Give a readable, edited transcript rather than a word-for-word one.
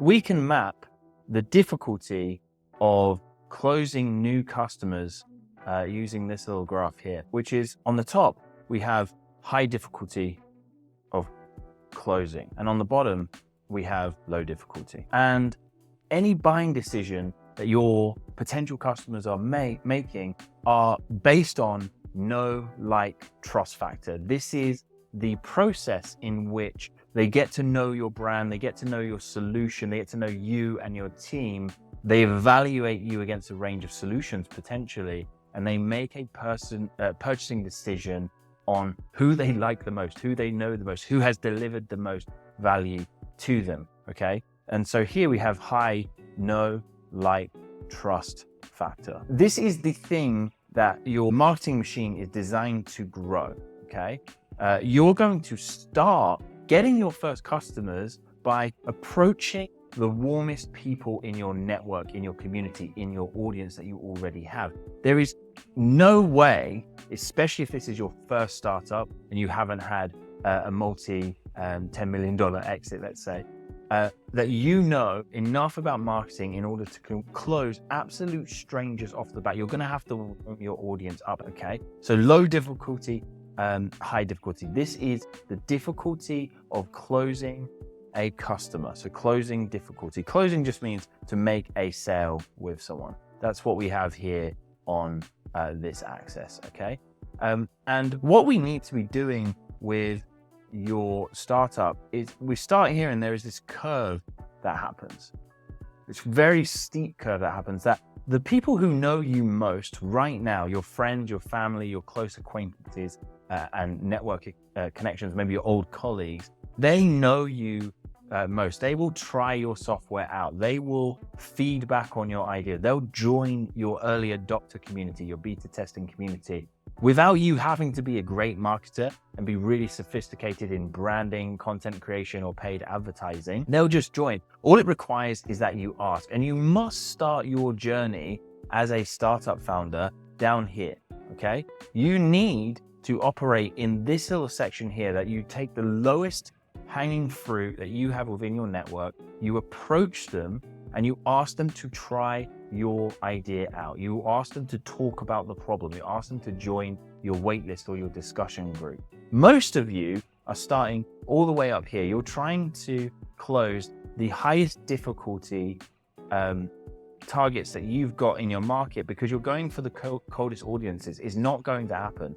we can map the difficulty of closing new customers using this little graph here, which is on the top, we have high difficulty of closing. And on the bottom, we have low difficulty. And any buying decision that your potential customers are making are based on know, like, trust factor. This is the process in which they get to know your brand, they get to know your solution, they get to know you and your team. They evaluate you against a range of solutions potentially, and they make a purchasing decision on who they like the most, who they know the most, who has delivered the most value to them, okay? And so here we have high, know, like, trust factor. This is the thing that your marketing machine is designed to grow, okay? You're going to start getting your first customers by approaching the warmest people in your network, in your community, in your audience that you already have. There is no way, especially if this is your first startup and you haven't had a multi $10 million exit, let's say, that you know enough about marketing in order to close absolute strangers off the bat. You're going to have to warm your audience up, okay? So low difficulty, high difficulty. This is the difficulty of closing a customer. So closing difficulty. Closing just means to make a sale with someone. That's what we have here on this axis, okay? And what we need to be doing with your startup is we start here and there is this curve that happens. It's very steep curve that happens, that the people who know you most right now, your friends, your family, your close acquaintances, and network connections, maybe your old colleagues, they know you most. They will try your software out. They will feedback on your idea. They'll join your early adopter community, your beta testing community, without you having to be a great marketer and be really sophisticated in branding, content creation, or paid advertising. They'll just join. All it requires is that you ask, and you must start your journey as a startup founder down here, okay? You need to operate in this little section here, that you take the lowest hanging fruit that you have within your network, you approach them and you ask them to try your idea out. You ask them to talk about the problem. You ask them to join your waitlist or your discussion group. Most of you are starting all the way up here. You're trying to close the highest difficulty targets that you've got in your market because you're going for the coldest audiences. Is not going to happen.